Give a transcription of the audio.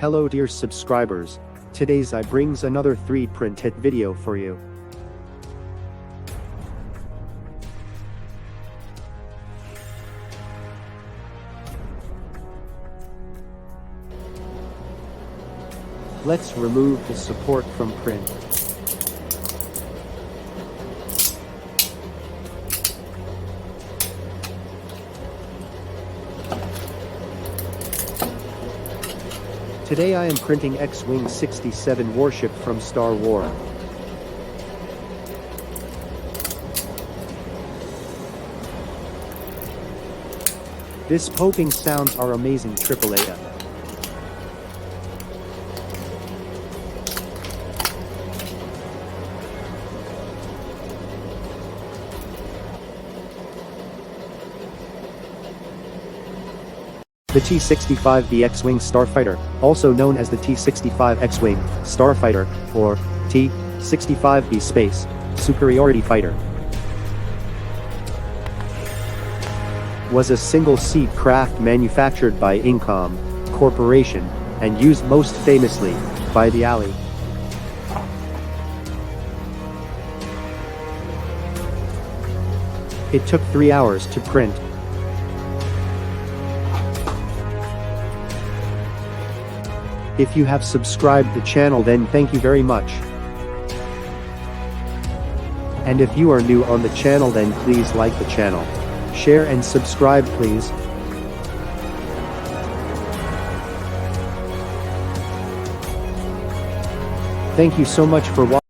Hello dear subscribers, today's I brings another 3D printed video for you. Let's remove the support from print. Today I am printing X-Wing 67 warship from Star Wars. This poking sounds are amazing. AAA. The T-65B X-Wing Starfighter, also known as the T-65 X-Wing Starfighter, or T-65B Space Superiority Fighter, was a single-seat craft manufactured by Incom Corporation and used most famously by the Ally. It took 3 hours to print. If you have subscribed the channel, then thank you very much. And if you are new on the channel, then please like the channel, share and subscribe please. Thank you so much for watching.